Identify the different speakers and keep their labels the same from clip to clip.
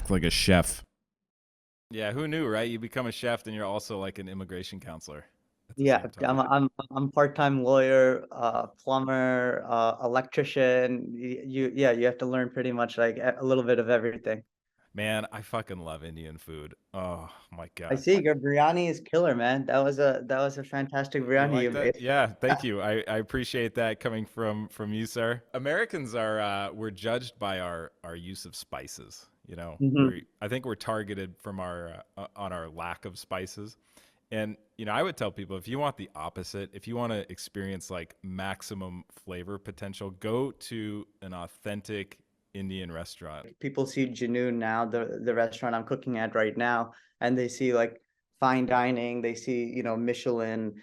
Speaker 1: act like a chef.
Speaker 2: Yeah, who knew, right? You become a chef, then you're also like an immigration counselor at the
Speaker 3: Yeah,
Speaker 2: same time.
Speaker 3: I'm part-time lawyer, plumber, electrician. You have to learn pretty much like a little bit of everything.
Speaker 2: Man, I fucking love Indian food. Oh my
Speaker 3: I
Speaker 2: God.
Speaker 3: see your biryani is killer, man. That was a fantastic
Speaker 2: You
Speaker 3: biryani
Speaker 2: like
Speaker 3: you
Speaker 2: that?
Speaker 3: made.
Speaker 2: Yeah, thank you. I appreciate that coming from you, sir. Americans are we're judged by our use of spices. You know,
Speaker 3: Hmm.
Speaker 2: I think we're targeted from our on our lack of spices. And you know, I would tell people if you want the opposite, if you want to experience like maximum flavor potential, go to an authentic Indian restaurant.
Speaker 3: People see Junoon now, the restaurant I'm cooking at right now, and they see like fine dining. They see Michelin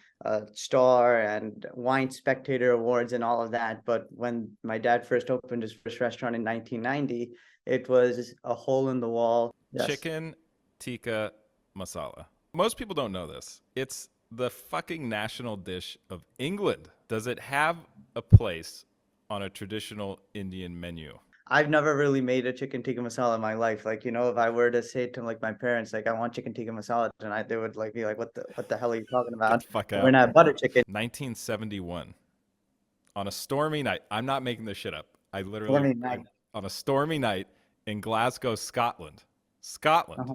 Speaker 3: star and Wine Spectator Awards and all of that. But when my dad first opened his first restaurant in 1990, it was a hole in the wall. Yes.
Speaker 2: Chicken Tikka Masala. Most people don't know this. It's the fucking national dish of England. Does it have a place on a traditional Indian menu?
Speaker 3: I've never really made a chicken tikka masala in my life. Like, if I were to say to like my parents, like I want chicken tikka masala tonight, they would like be like, what the hell are you talking
Speaker 2: Get
Speaker 3: about?
Speaker 2: the fuck
Speaker 3: We're
Speaker 2: out.
Speaker 3: not butter chicken.
Speaker 2: 1971. On a stormy night. I'm not making this shit up. I
Speaker 3: Let
Speaker 2: literally,
Speaker 3: me know.
Speaker 2: on a stormy night in Glasgow, Scotland,
Speaker 3: Uh-huh.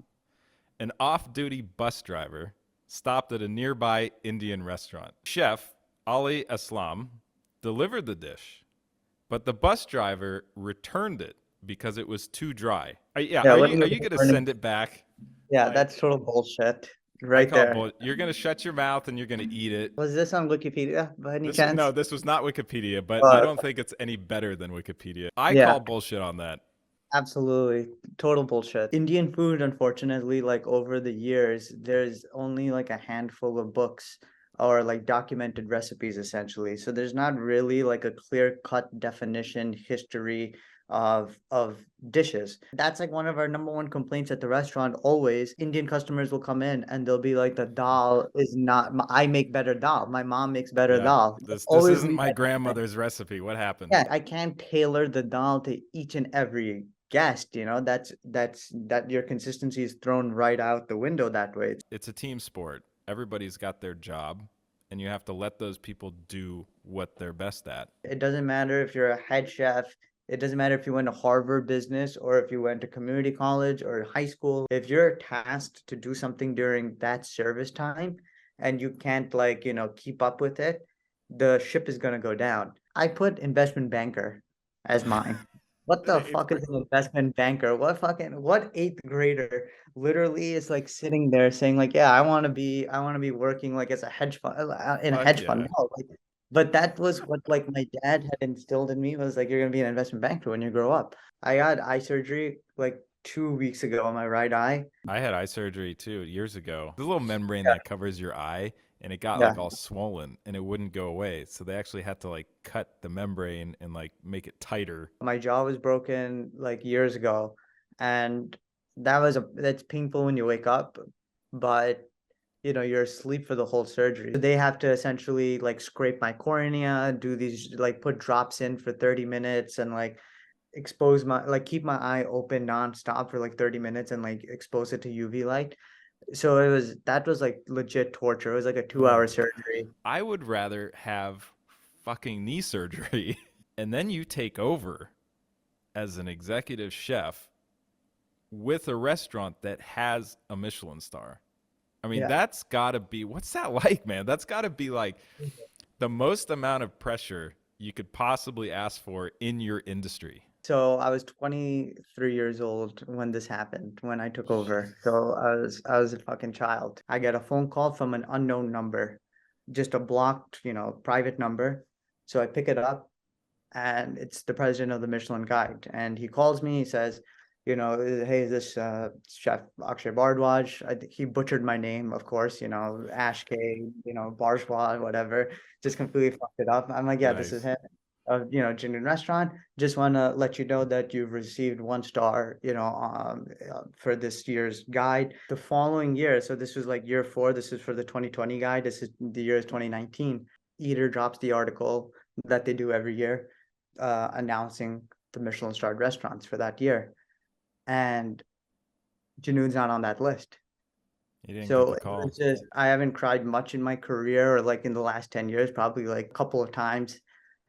Speaker 2: an off duty bus driver stopped at a nearby Indian restaurant. Chef Ali Aslam delivered the dish, but the bus driver returned it because it was too dry.
Speaker 3: Yeah,
Speaker 2: Are
Speaker 3: what
Speaker 2: you
Speaker 3: are
Speaker 2: are
Speaker 3: you
Speaker 2: you gonna
Speaker 3: learning?
Speaker 2: send it back?
Speaker 3: Yeah,
Speaker 2: Like,
Speaker 3: that's total bullshit
Speaker 2: I
Speaker 3: right
Speaker 2: call it
Speaker 3: there.
Speaker 2: You're gonna shut your mouth and you're gonna eat it.
Speaker 3: Was this on Wikipedia by any
Speaker 2: No,
Speaker 3: chance?
Speaker 2: this was not Wikipedia, but I
Speaker 3: Uh,
Speaker 2: don't think it's any better than Wikipedia. I
Speaker 3: yeah,
Speaker 2: call bullshit on that.
Speaker 3: absolutely. Total bullshit. Indian food, unfortunately, like over the years, there's only like a handful of books or like documented recipes essentially. So there's not really like a clear-cut definition history of dishes. That's like one of our number one complaints at the restaurant. Always, Indian customers will come in and they'll be like, the dal is not, I make better dal. My mom makes better
Speaker 2: Yeah.
Speaker 3: dal.
Speaker 2: This
Speaker 3: Always
Speaker 2: isn't
Speaker 3: leave
Speaker 2: my
Speaker 3: that comment.
Speaker 2: grandmother's recipe. What happened?
Speaker 3: Yeah, I can't tailor the dal to each and every guest, that your consistency is thrown right out the window that way.
Speaker 2: It's a team sport. Everybody's got their job, and you have to let those people do what they're best at.
Speaker 3: It doesn't matter if you're a head chef. It doesn't matter if you went to Harvard Business or if you went to community college or high school. If you're tasked to do something during that service time and you can't keep up with it, the ship is gonna go down. I put investment banker as mine. What
Speaker 2: In
Speaker 3: the
Speaker 2: eighth
Speaker 3: fuck is
Speaker 2: grade.
Speaker 3: an investment banker? What eighth grader literally is like sitting there saying like, yeah, I want to be working like as a hedge fund in a
Speaker 2: Fuck
Speaker 3: hedge
Speaker 2: yeah.
Speaker 3: fund. No, but that was what like my dad had instilled in me was like you're gonna be an investment banker when you grow up. I had eye surgery like 2 weeks ago on my right eye.
Speaker 2: I had eye surgery too years ago. The little membrane
Speaker 3: Yeah,
Speaker 2: that covers your eye, and it got
Speaker 3: yeah.
Speaker 2: like all swollen, and it wouldn't go away. So they actually had to like cut the membrane and like make it tighter.
Speaker 3: My jaw was broken like years ago, and that's painful when you wake up, but you're asleep for the whole surgery. They have to essentially like scrape my cornea, do these like put drops in for 30 minutes and like expose my like keep my eye open nonstop for like 30 minutes and like expose it to UV light. So that was like legit torture. It was like a 2 hour
Speaker 2: Ugh.
Speaker 3: surgery.
Speaker 2: I would rather have fucking knee surgery, and then you take over as an executive chef with a restaurant that has a Michelin star. I mean,
Speaker 3: Yeah.
Speaker 2: that's got to be what's that like, man? That's got to be like the most amount of pressure you could possibly ask for in your industry.
Speaker 3: So I was 23 years old when this happened, when I took over. So I was a fucking child. I get a phone call from an unknown number, just a blocked, private number. So I pick it up and it's the president of the Michelin Guide. And he calls me, he says, hey, this chef Akshay Bhardwaj. He butchered my name, of course, Ashk, Barshwa, whatever, just completely fucked it up. I'm like, yeah, this is
Speaker 2: Nice.
Speaker 3: him. Junoon restaurant. Just want to let you know that you've received 1 star, for this year's guide. The following year, so this was like year four. This is for the 2020 guide. This is the year is 2019. Eater drops the article that they do every year, announcing the Michelin starred restaurants for that year. And Junoon's not on that list.
Speaker 2: You didn't get
Speaker 3: So
Speaker 2: the
Speaker 3: it
Speaker 2: call.
Speaker 3: was just, I haven't cried much in my career or like in the last 10 years, probably like a couple of times.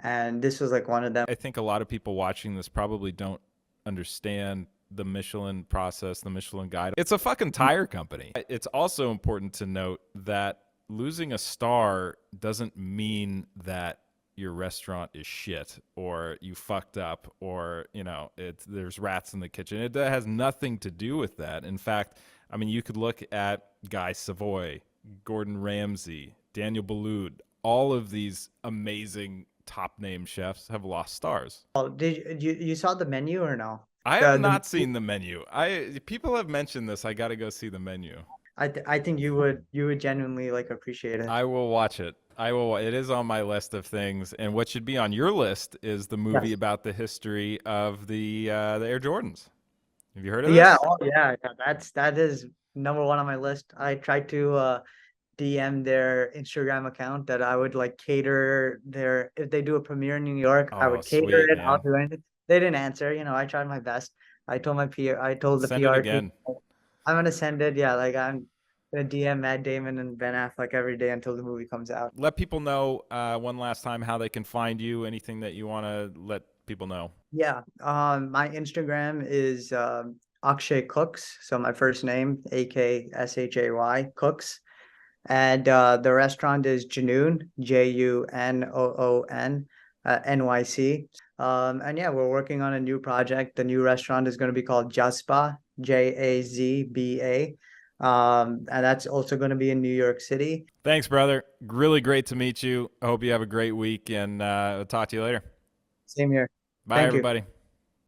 Speaker 3: And this was like one of them.
Speaker 2: I think a lot of people watching this probably don't understand the Michelin process, the Michelin guide. It's a fucking tire company. It's also important to note that losing a star doesn't mean that your restaurant is shit or you fucked up or, you know, there's rats in the kitchen. It has nothing to do with that. In fact, I mean, you could look at Guy Savoy, Gordon Ramsay, Daniel Boulud, all of these amazing top name chefs have lost stars.
Speaker 3: Oh, you saw the menu or no?
Speaker 2: I have
Speaker 3: The
Speaker 2: not seen the menu. People have mentioned this. I got to go see the menu.
Speaker 3: I think you would genuinely like appreciate it.
Speaker 2: I will watch it. I will. It is on my list of things. And what should be on your list is the movie
Speaker 3: Yes.
Speaker 2: about the history of the Air Jordans. Have you heard of
Speaker 3: Yeah,
Speaker 2: this?
Speaker 3: oh yeah, yeah, that is number one on my list. I tried to DM their Instagram account that I would like cater their if they do a premiere in New York, I
Speaker 2: Oh,
Speaker 3: would cater
Speaker 2: sweet
Speaker 3: it. I'll
Speaker 2: man.
Speaker 3: do anything. They didn't answer, I tried my best. I told the
Speaker 2: Send it
Speaker 3: PR team
Speaker 2: again.
Speaker 3: I'm gonna send it. Yeah, like I'm gonna DM Matt Damon and Ben Affleck every day until the movie comes out.
Speaker 2: Let people know one last time how they can find you. Anything that you want to let people know.
Speaker 3: Yeah, my Instagram is Akshay Cooks. So my first name, Akshay Cooks. And the restaurant is Junoon, Junoon, NYC. And yeah, we're working on a new project. The new restaurant is going to be called Jazba, Jazba. And that's also going to be in New York City.
Speaker 2: Thanks, brother. Really great to meet you. I hope you have a great week, and I'll talk to you later.
Speaker 3: Same here.
Speaker 2: Bye,
Speaker 3: Thank you.
Speaker 2: everybody.